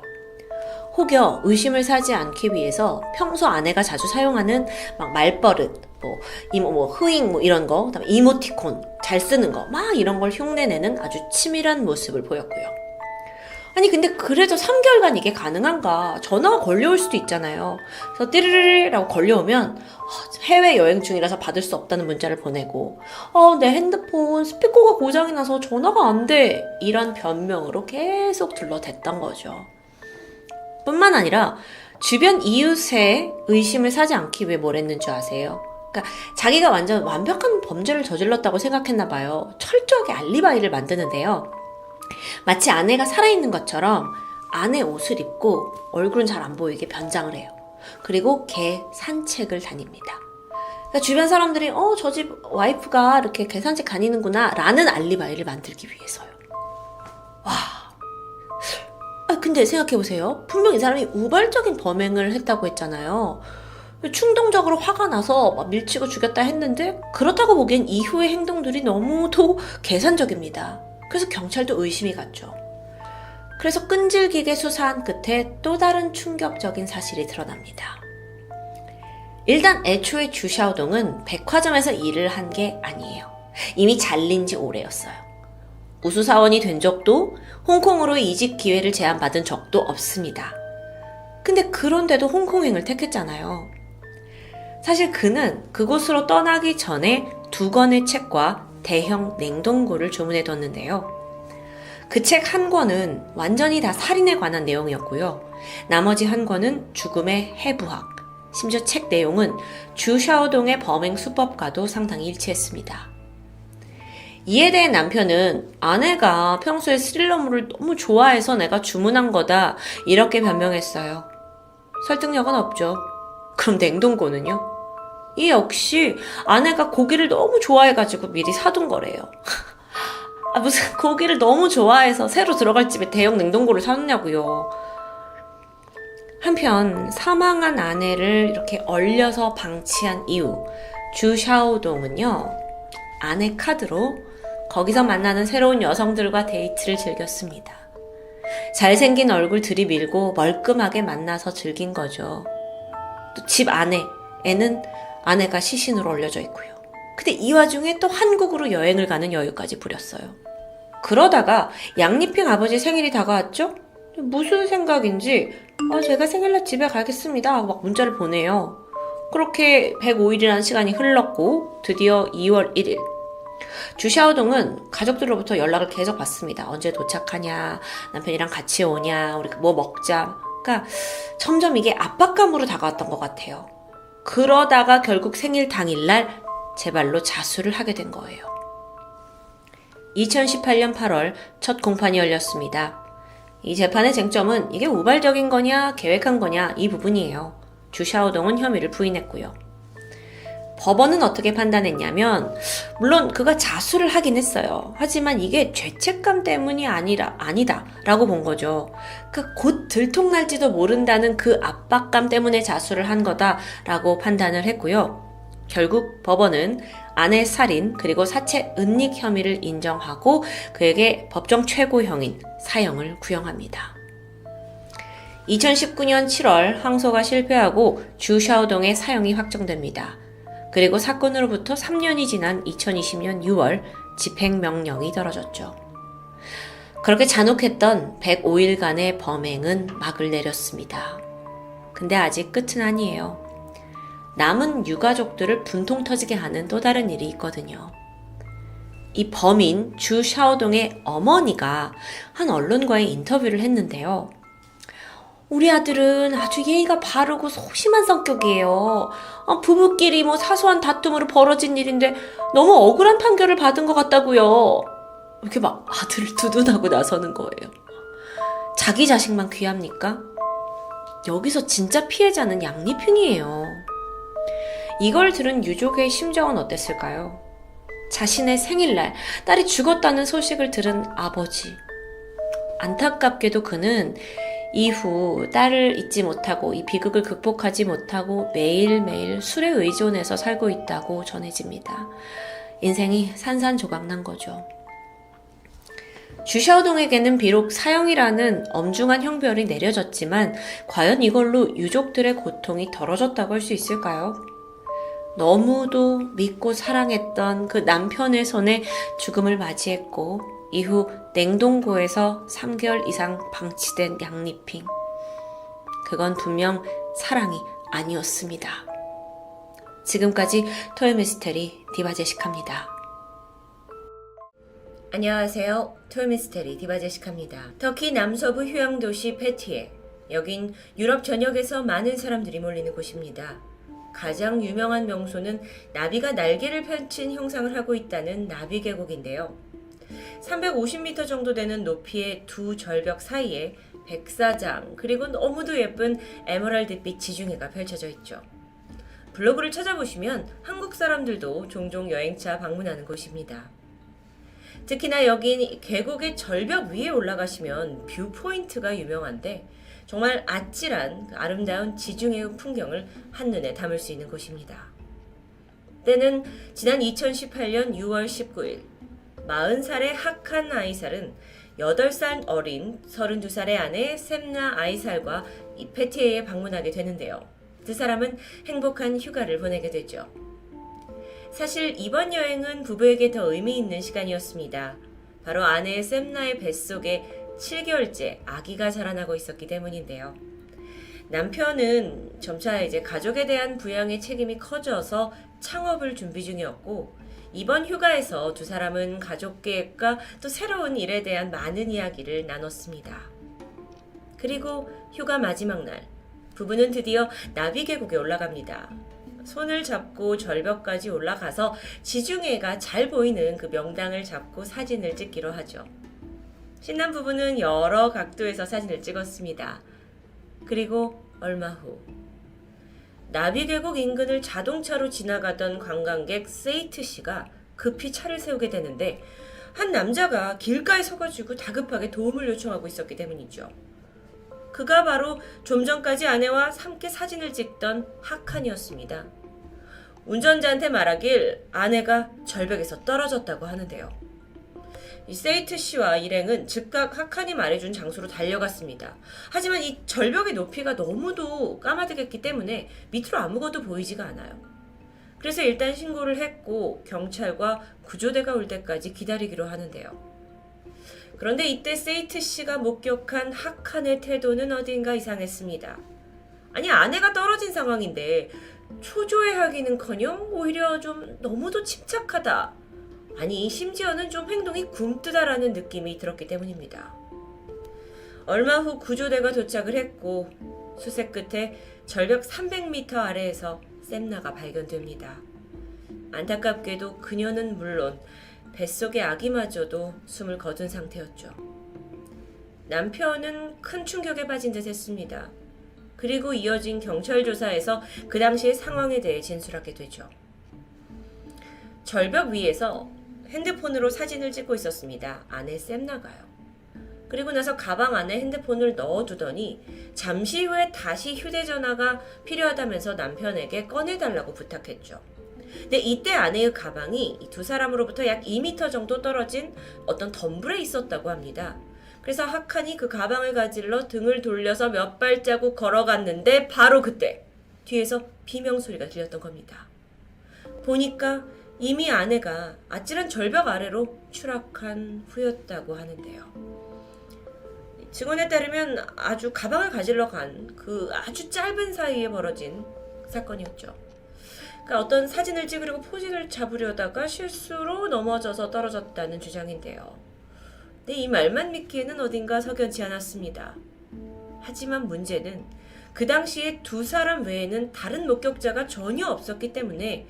혹여 의심을 사지 않기 위해서 평소 아내가 자주 사용하는 막 말버릇, 흐잉 이런 거, 그다음에 이모티콘 잘 쓰는 거, 막 이런 걸 흉내내는 아주 치밀한 모습을 보였고요. 아니 근데 그래도 3개월간 이게 가능한가? 전화가 걸려올 수도 있잖아요. 그래서 띠르르르라고 걸려오면 해외여행 중이라서 받을 수 없다는 문자를 보내고 내 핸드폰 스피커가 고장이 나서 전화가 안 돼. 이런 변명으로 계속 둘러댔던 거죠. 뿐만 아니라 주변 이웃의 의심을 사지 않기 위해 뭘 했는 줄 아세요? 그러니까 자기가 완전 완벽한 범죄를 저질렀다고 생각했나 봐요. 철저하게 알리바이를 만드는데요. 마치 아내가 살아있는 것처럼 아내 옷을 입고 얼굴은 잘 안 보이게 변장을 해요. 그리고 개 산책을 다닙니다. 그러니까 주변 사람들이 저 집 와이프가 이렇게 개 산책 다니는구나 라는 알리바이를 만들기 위해서요. 와. 근데 생각해보세요. 분명 이 사람이 우발적인 범행을 했다고 했잖아요. 충동적으로 화가 나서 막 밀치고 죽였다 했는데 그렇다고 보기엔 이후의 행동들이 너무도 계산적입니다. 그래서 경찰도 의심이 갔죠. 그래서 끈질기게 수사한 끝에 또 다른 충격적인 사실이 드러납니다. 일단 애초에 주샤오동은 백화점에서 일을 한 게 아니에요. 이미 잘린 지 오래였어요. 우수사원이 된 적도 홍콩으로 이직 기회를 제안받은 적도 없습니다. 근데 그런데도 홍콩행을 택했잖아요. 사실 그는 그곳으로 떠나기 전에 2권의 책과 대형 냉동고를 주문해뒀는데요. 그 책 한 권은 완전히 다 살인에 관한 내용이었고요. 나머지 한 권은 죽음의 해부학, 심지어 책 내용은 주샤오동의 범행 수법과도 상당히 일치했습니다. 이에 대해 남편은 아내가 평소에 스릴러물을 너무 좋아해서 내가 주문한 거다 이렇게 변명했어요. 설득력은 없죠. 그럼 냉동고는요? 이 역시 아내가 고기를 너무 좋아해가지고 미리 사둔 거래요. 무슨 고기를 너무 좋아해서 새로 들어갈 집에 대형 냉동고를 사놓냐고요. 한편 사망한 아내를 이렇게 얼려서 방치한 이후 주샤오동은요, 아내 카드로 거기서 만나는 새로운 여성들과 데이트를 즐겼습니다. 잘생긴 얼굴 들이밀고 멀끔하게 만나서 즐긴 거죠. 또 집 안에 애는 아내가 시신으로 올려져 있고요. 근데 이 와중에 또 한국으로 여행을 가는 여유까지 부렸어요. 그러다가 양리핑 아버지 생일이 다가왔죠? 무슨 생각인지 제가 생일날 집에 가겠습니다 하고 막 문자를 보내요. 그렇게 105일이라는 시간이 흘렀고 드디어 2월 1일 주샤오동은 가족들로부터 연락을 계속 받습니다. 언제 도착하냐, 남편이랑 같이 오냐, 우리 뭐 먹자. 그러니까 점점 이게 압박감으로 다가왔던 것 같아요. 그러다가 결국 생일 당일날 제 발로 자수를 하게 된 거예요. 2018년 8월 첫 공판이 열렸습니다. 이 재판의 쟁점은 이게 우발적인 거냐 계획한 거냐 이 부분이에요. 주샤오동은 혐의를 부인했고요. 법원은 어떻게 판단했냐면 물론 그가 자수를 하긴 했어요. 하지만 이게 죄책감 때문이 아니다 라고 본 거죠. 그러니까 곧 들통날지도 모른다는 그 압박감 때문에 자수를 한 거다라고 판단을 했고요. 결국 법원은 아내 살인 그리고 사체 은닉 혐의를 인정하고 그에게 법정 최고형인 사형을 구형합니다. 2019년 7월 항소가 실패하고 주샤오동의 사형이 확정됩니다. 그리고 사건으로부터 3년이 지난 2020년 6월 집행명령이 떨어졌죠. 그렇게 잔혹했던 105일간의 범행은 막을 내렸습니다. 근데 아직 끝은 아니에요. 남은 유가족들을 분통 터지게 하는 또 다른 일이 있거든요. 이 범인 주샤오동의 어머니가 한 언론과의 인터뷰를 했는데요. 우리 아들은 아주 예의가 바르고 소심한 성격이에요. 부부끼리 사소한 다툼으로 벌어진 일인데 너무 억울한 판결을 받은 것 같다고요. 이렇게 막 아들을 두둔하고 나서는 거예요. 자기 자식만 귀합니까? 여기서 진짜 피해자는 양리핑이에요. 이걸 들은 유족의 심정은 어땠을까요? 자신의 생일날 딸이 죽었다는 소식을 들은 아버지. 안타깝게도 그는 이후 딸을 잊지 못하고 이 비극을 극복하지 못하고 매일매일 술에 의존해서 살고 있다고 전해집니다. 인생이 산산조각난 거죠. 주샤오동에게는 비록 사형이라는 엄중한 형벌이 내려졌지만 과연 이걸로 유족들의 고통이 덜어졌다고 할 수 있을까요? 너무도 믿고 사랑했던 그 남편의 손에 죽음을 맞이했고 이후 냉동고에서 3개월 이상 방치된 양리핑. 그건 분명 사랑이 아니었습니다. 지금까지 토요미스테리 디바제시카입니다. 안녕하세요. 토요미스테리 디바제시카입니다. 터키 남서부 휴양도시 페티에. 여긴 유럽 전역에서 많은 사람들이 몰리는 곳입니다. 가장 유명한 명소는 나비가 날개를 펼친 형상을 하고 있다는 나비 계곡인데요. 350m 정도 되는 높이의 두 절벽 사이에 백사장 그리고 너무도 예쁜 에메랄드빛 지중해가 펼쳐져 있죠. 블로그를 찾아보시면 한국 사람들도 종종 여행차 방문하는 곳입니다. 특히나 여긴 계곡의 절벽 위에 올라가시면 뷰포인트가 유명한데 정말 아찔한 아름다운 지중해의 풍경을 한눈에 담을 수 있는 곳입니다. 때는 지난 2018년 6월 19일 40살의 하칸 아이살은 8살 어린 32살의 아내 셈나 아이살과 이 페티에에 방문하게 되는데요. 두 사람은 행복한 휴가를 보내게 되죠. 사실 이번 여행은 부부에게 더 의미 있는 시간이었습니다. 바로 아내 셈나의 뱃속에 7개월째 아기가 자라나고 있었기 때문인데요. 남편은 점차 이제 가족에 대한 부양의 책임이 커져서 창업을 준비 중이었고 이번 휴가에서 두 사람은 가족 계획과 또 새로운 일에 대한 많은 이야기를 나눴습니다. 그리고 휴가 마지막 날 부부는 드디어 나비 계곡에 올라갑니다. 손을 잡고 절벽까지 올라가서 지중해가 잘 보이는 그 명당을 잡고 사진을 찍기로 하죠. 신남 부부는 여러 각도에서 사진을 찍었습니다. 그리고 얼마 후 나비 계곡 인근을 자동차로 지나가던 관광객 세이트 씨가 급히 차를 세우게 되는데 한 남자가 길가에 서가지고 다급하게 도움을 요청하고 있었기 때문이죠. 그가 바로 좀 전까지 아내와 함께 사진을 찍던 하칸이었습니다. 운전자한테 말하길 아내가 절벽에서 떨어졌다고 하는데요. 이 세이트 씨와 일행은 즉각 하칸이 말해준 장소로 달려갔습니다. 하지만 이 절벽의 높이가 너무도 까마득했기 때문에 밑으로 아무것도 보이지가 않아요. 그래서 일단 신고를 했고 경찰과 구조대가 올 때까지 기다리기로 하는데요. 그런데 이때 세이트 씨가 목격한 하칸의 태도는 어딘가 이상했습니다. 아니, 아내가 떨어진 상황인데 초조해하기는커녕 오히려 좀 너무도 침착하다. 아니, 심지어는 좀 행동이 굼뜨다라는 느낌이 들었기 때문입니다. 얼마 후 구조대가 도착을 했고 수색 끝에 절벽 300m 아래에서 샘나가 발견됩니다. 안타깝게도 그녀는 물론 뱃속의 아기마저도 숨을 거둔 상태였죠. 남편은 큰 충격에 빠진 듯 했습니다. 그리고 이어진 경찰 조사에서 그 당시의 상황에 대해 진술하게 되죠. 절벽 위에서 핸드폰으로 사진을 찍고 있었습니다. 아내 샘나가요. 그리고 나서 가방 안에 핸드폰을 넣어두더니 잠시 후에 다시 휴대전화가 필요하다면서 남편에게 꺼내달라고 부탁했죠. 근데 이때 아내의 가방이 이 두 사람으로부터 약 2m 정도 떨어진 어떤 덤불에 있었다고 합니다. 그래서 하칸이 그 가방을 가질러 등을 돌려서 몇 발자국 걸어갔는데 바로 그때 뒤에서 비명소리가 들렸던 겁니다. 보니까 이미 아내가 아찔한 절벽 아래로 추락한 후였다고 하는데요. 증언에 따르면 아주 가방을 가질러 간 그 아주 짧은 사이에 벌어진 사건이었죠. 그러니까 어떤 사진을 찍으려고 포즈를 잡으려다가 실수로 넘어져서 떨어졌다는 주장인데요. 근데 이 말만 믿기에는 어딘가 석연치 않았습니다. 하지만 문제는 그 당시에 두 사람 외에는 다른 목격자가 전혀 없었기 때문에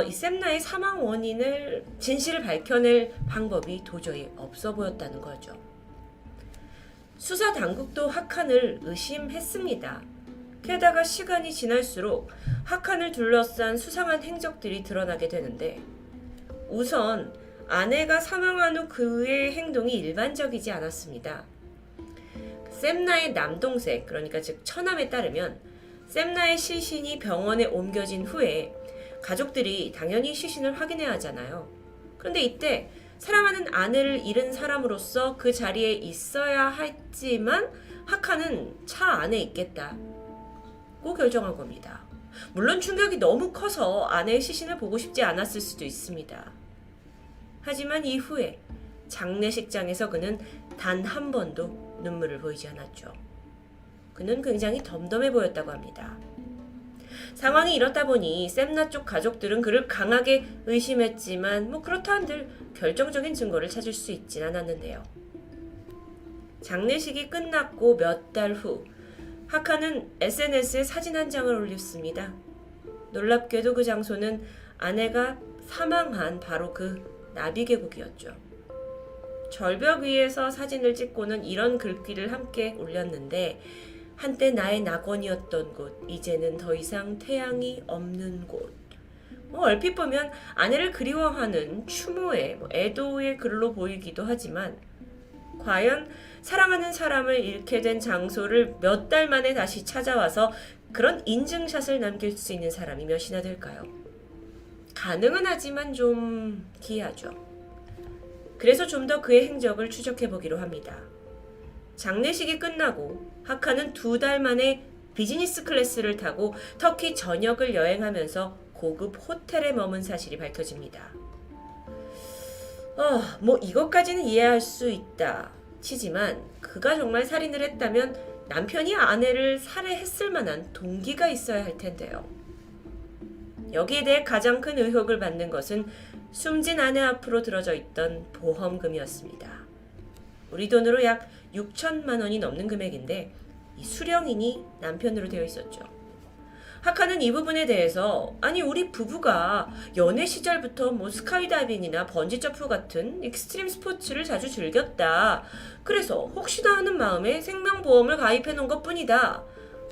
이 샘나의 사망 원인을 진실을 밝혀낼 방법이 도저히 없어 보였다는 거죠. 수사 당국도 하칸을 의심했습니다. 게다가 시간이 지날수록 하칸을 둘러싼 수상한 행적들이 드러나게 되는데 우선 아내가 사망한 후 그의 행동이 일반적이지 않았습니다. 샘나의 남동생, 그러니까 즉 처남에 따르면 샘나의 시신이 병원에 옮겨진 후에 가족들이 당연히 시신을 확인해야 하잖아요. 그런데 이때 사랑하는 아내를 잃은 사람으로서 그 자리에 있어야 했지만 하칸은 차 안에 있겠다고 결정한 겁니다. 물론 충격이 너무 커서 아내의 시신을 보고 싶지 않았을 수도 있습니다. 하지만 이후에 장례식장에서 그는 단 한 번도 눈물을 보이지 않았죠. 그는 굉장히 덤덤해 보였다고 합니다. 상황이 이렇다 보니 샘나 쪽 가족들은 그를 강하게 의심했지만 그렇다 한들 결정적인 증거를 찾을 수 있진 않았는데요. 장례식이 끝났고 몇 달 후 하칸은 SNS에 사진 한 장을 올렸습니다. 놀랍게도 그 장소는 아내가 사망한 바로 그 나비 계곡이었죠. 절벽 위에서 사진을 찍고는 이런 글귀를 함께 올렸는데 한때 나의 낙원이었던 곳, 이제는 더 이상 태양이 없는 곳. 얼핏 보면 아내를 그리워하는 추모의 애도의 글로 보이기도 하지만 과연 사랑하는 사람을 잃게 된 장소를 몇 달 만에 다시 찾아와서 그런 인증샷을 남길 수 있는 사람이 몇이나 될까요? 가능은 하지만 좀 기이하죠. 그래서 좀 더 그의 행적을 추적해보기로 합니다. 장례식이 끝나고 하칸은 2달 만에 비즈니스 클래스를 타고 터키 전역을 여행하면서 고급 호텔에 머문 사실이 밝혀집니다. 이것까지는 이해할 수 있다 치지만 그가 정말 살인을 했다면 남편이 아내를 살해했을 만한 동기가 있어야 할 텐데요. 여기에 대해 가장 큰 의혹을 받는 것은 숨진 아내 앞으로 들어져 있던 보험금이었습니다. 우리 돈으로 약 6천만 원이 넘는 금액인데 이 수령인이 남편으로 되어 있었죠. 하칸은 이 부분에 대해서 우리 부부가 연애 시절부터 스카이다이빙이나 번지점프 같은 익스트림 스포츠를 자주 즐겼다. 그래서 혹시나 하는 마음에 생명보험을 가입해 놓은 것뿐이다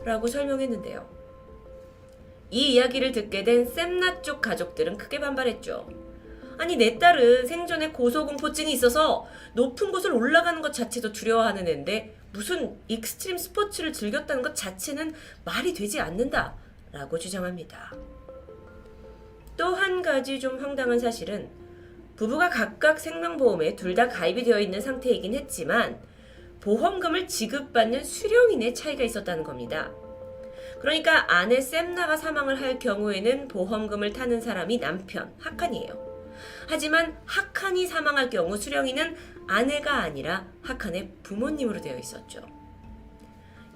라고 설명했는데요. 이 이야기를 듣게 된 샘나 쪽 가족들은 크게 반발했죠. 내 딸은 생전에 고소공포증이 있어서 높은 곳을 올라가는 것 자체도 두려워하는 애인데 무슨 익스트림 스포츠를 즐겼다는 것 자체는 말이 되지 않는다 라고 주장합니다. 또 한 가지 좀 황당한 사실은 부부가 각각 생명보험에 둘 다 가입이 되어 있는 상태이긴 했지만 보험금을 지급받는 수령인의 차이가 있었다는 겁니다. 그러니까 아내 샘나가 사망을 할 경우에는 보험금을 타는 사람이 남편 하칸이에요. 하지만 하칸이 사망할 경우 수령인은 아내가 아니라 하칸의 부모님으로 되어 있었죠.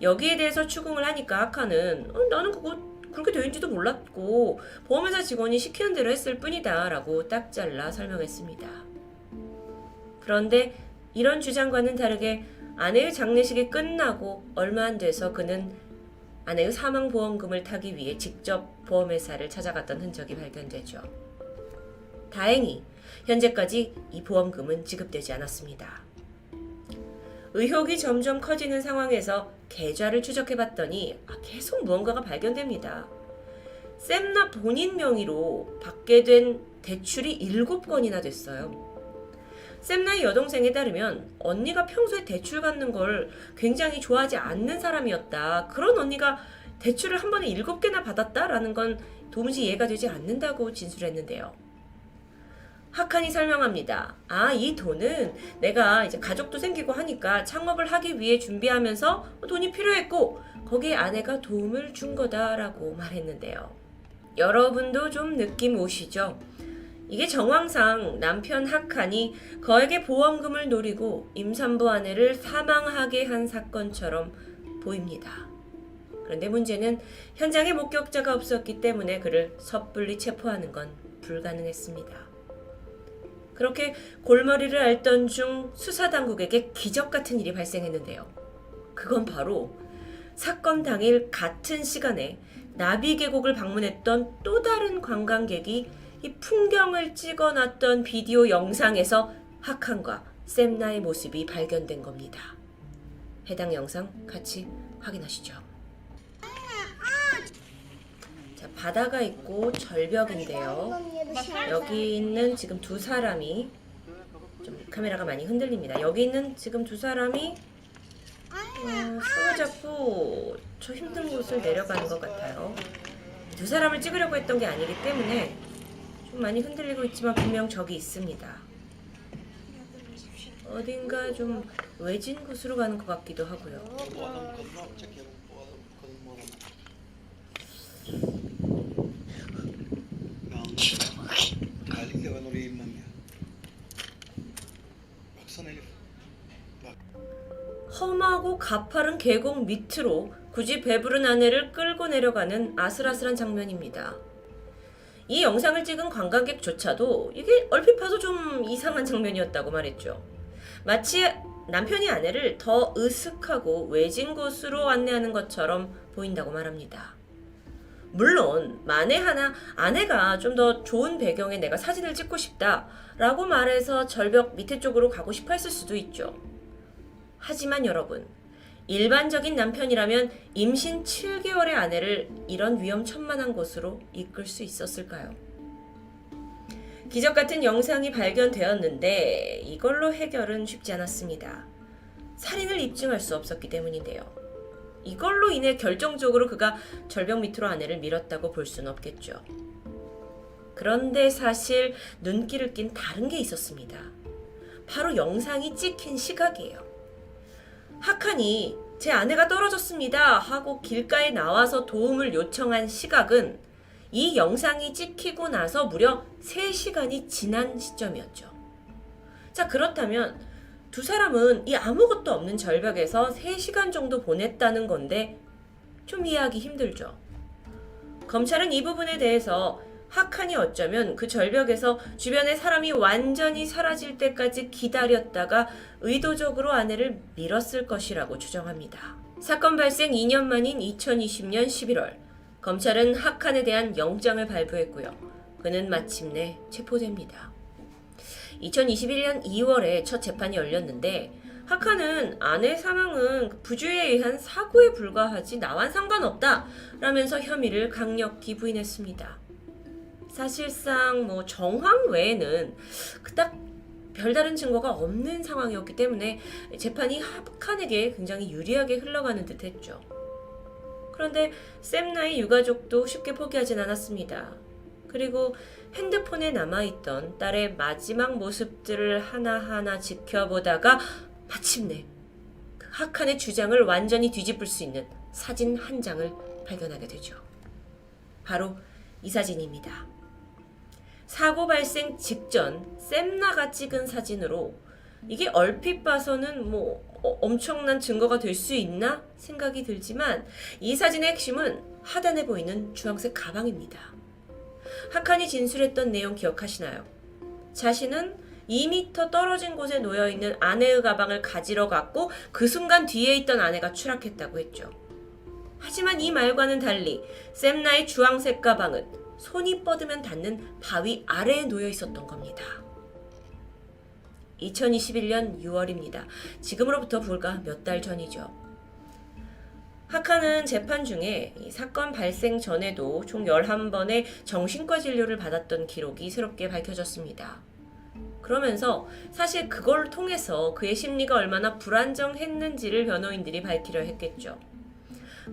여기에 대해서 추궁을 하니까 하칸은 나는 그거 그렇게 되는지도 몰랐고 보험회사 직원이 시키는 대로 했을 뿐이다 라고 딱 잘라 설명했습니다. 그런데 이런 주장과는 다르게 아내의 장례식이 끝나고 얼마 안 돼서 그는 아내의 사망보험금을 타기 위해 직접 보험회사를 찾아갔던 흔적이 발견되죠. 다행히 현재까지 이 보험금은 지급되지 않았습니다. 의혹이 점점 커지는 상황에서 계좌를 추적해봤더니 계속 무언가가 발견됩니다. 샘나 본인 명의로 받게 된 대출이 7건이나 됐어요. 샘나의 여동생에 따르면 언니가 평소에 대출 받는 걸 굉장히 좋아하지 않는 사람이었다. 그런 언니가 대출을 한 번에 7개나 받았다라는 건 도무지 이해가 되지 않는다고 진술했는데요. 하칸이 설명합니다. 이 돈은 내가 이제 가족도 생기고 하니까 창업을 하기 위해 준비하면서 돈이 필요했고 거기에 아내가 도움을 준 거다라고 말했는데요. 여러분도 좀 느낌 오시죠? 이게 정황상 남편 하칸이 거액의 보험금을 노리고 임산부 아내를 사망하게 한 사건처럼 보입니다. 그런데 문제는 현장에 목격자가 없었기 때문에 그를 섣불리 체포하는 건 불가능했습니다. 그렇게 골머리를 앓던 중 수사당국에게 기적 같은 일이 발생했는데요. 그건 바로 사건 당일 같은 시간에 나비계곡을 방문했던 또 다른 관광객이 이 풍경을 찍어놨던 비디오 영상에서 하칸과 샘나의 모습이 발견된 겁니다. 해당 영상 같이 확인하시죠. 자, 바다가 있고 절벽인데요. 여기 있는 지금 두 사람이 좀 카메라가 많이 흔들립니다. 여기 있는 지금 두 사람이 손을 잡고 저 힘든 곳을 내려가는 것 같아요. 두 사람을 찍으려고 했던 게 아니기 때문에 좀 많이 흔들리고 있지만 분명 적이 있습니다. 어딘가 좀 외진 곳으로 가는 것 같기도 하고요. 험하고 가파른 계곡 밑으로 굳이 배부른 아내를 끌고 내려가는 아슬아슬한 장면입니다. 이 영상을 찍은 관광객조차도 이게 얼핏 봐도 좀 이상한 장면이었다고 말했죠. 마치 남편이 아내를 더 으슥하고 외진 곳으로 안내하는 것처럼 보인다고 말합니다. 물론 만에 하나 아내가 좀 더 좋은 배경에 내가 사진을 찍고 싶다라고 말해서 절벽 밑에 쪽으로 가고 싶어 했을 수도 있죠. 하지만 여러분, 일반적인 남편이라면 임신 7개월의 아내를 이런 위험천만한 곳으로 이끌 수 있었을까요? 기적 같은 영상이 발견되었는데 이걸로 해결은 쉽지 않았습니다. 살인을 입증할 수 없었기 때문인데요. 이걸로 인해 결정적으로 그가 절벽 밑으로 아내를 밀었다고 볼 수는 없겠죠. 그런데 사실 눈길을 낀 다른 게 있었습니다. 바로 영상이 찍힌 시각이에요. 하칸이 제 아내가 떨어졌습니다 하고 길가에 나와서 도움을 요청한 시각은 이 영상이 찍히고 나서 무려 3시간이 지난 시점이었죠. 자, 그렇다면 두 사람은 이 아무것도 없는 절벽에서 3시간 정도 보냈다는 건데 좀 이해하기 힘들죠. 검찰은 이 부분에 대해서 하칸이 어쩌면 그 절벽에서 주변에 사람이 완전히 사라질 때까지 기다렸다가 의도적으로 아내를 밀었을 것이라고 추정합니다. 사건 발생 2년 만인 2020년 11월, 검찰은 하칸에 대한 영장을 발부했고요. 그는 마침내 체포됩니다. 2021년 2월에 첫 재판이 열렸는데 하칸은 아내 사망은 부주의에 의한 사고에 불과하지 나와는 상관없다 라면서 혐의를 강력히 부인했습니다. 사실상 정황 외에는 그닥 별다른 증거가 없는 상황이었기 때문에 재판이 하칸에게 굉장히 유리하게 흘러가는 듯 했죠. 그런데 샘나의 유가족도 쉽게 포기하진 않았습니다. 그리고 핸드폰에 남아있던 딸의 마지막 모습들을 하나하나 지켜보다가 마침내 그 하칸의 주장을 완전히 뒤집을 수 있는 사진 한 장을 발견하게 되죠. 바로 이 사진입니다. 사고 발생 직전 샘나가 찍은 사진으로 이게 얼핏 봐서는 엄청난 증거가 될 수 있나 생각이 들지만 이 사진의 핵심은 하단에 보이는 주황색 가방입니다. 하칸이 진술했던 내용 기억하시나요? 자신은 2m 떨어진 곳에 놓여있는 아내의 가방을 가지러 갔고 그 순간 뒤에 있던 아내가 추락했다고 했죠. 하지만 이 말과는 달리 샘나의 주황색 가방은 손이 뻗으면 닿는 바위 아래에 놓여 있었던 겁니다. 2021년 6월입니다. 지금으로부터 불과 몇 달 전이죠. 하칸은 재판 중에 이 사건 발생 전에도 총 11번의 정신과 진료를 받았던 기록이 새롭게 밝혀졌습니다. 그러면서 사실 그걸 통해서 그의 심리가 얼마나 불안정했는지를 변호인들이 밝히려 했겠죠.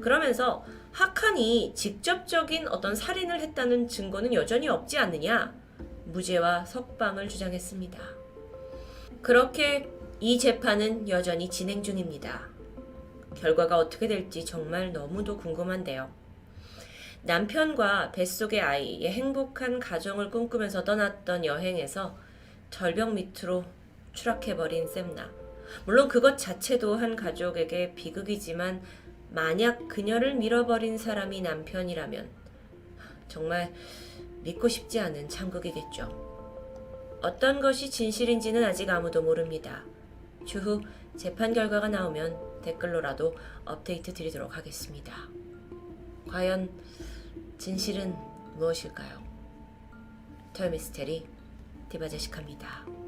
그러면서 하칸이 직접적인 어떤 살인을 했다는 증거는 여전히 없지 않느냐, 무죄와 석방을 주장했습니다. 그렇게 이 재판은 여전히 진행 중입니다. 결과가 어떻게 될지 정말 너무도 궁금한데요. 남편과 뱃속의 아이의 행복한 가정을 꿈꾸면서 떠났던 여행에서 절벽 밑으로 추락해버린 샘나. 물론 그것 자체도 한 가족에게 비극이지만 만약 그녀를 밀어버린 사람이 남편이라면 정말 믿고 싶지 않은 참극이겠죠. 어떤 것이 진실인지는 아직 아무도 모릅니다. 추후 재판 결과가 나오면 댓글로라도 업데이트 드리도록 하겠습니다. 과연 진실은 무엇일까요? 토요미스테리 디바제시카입니다.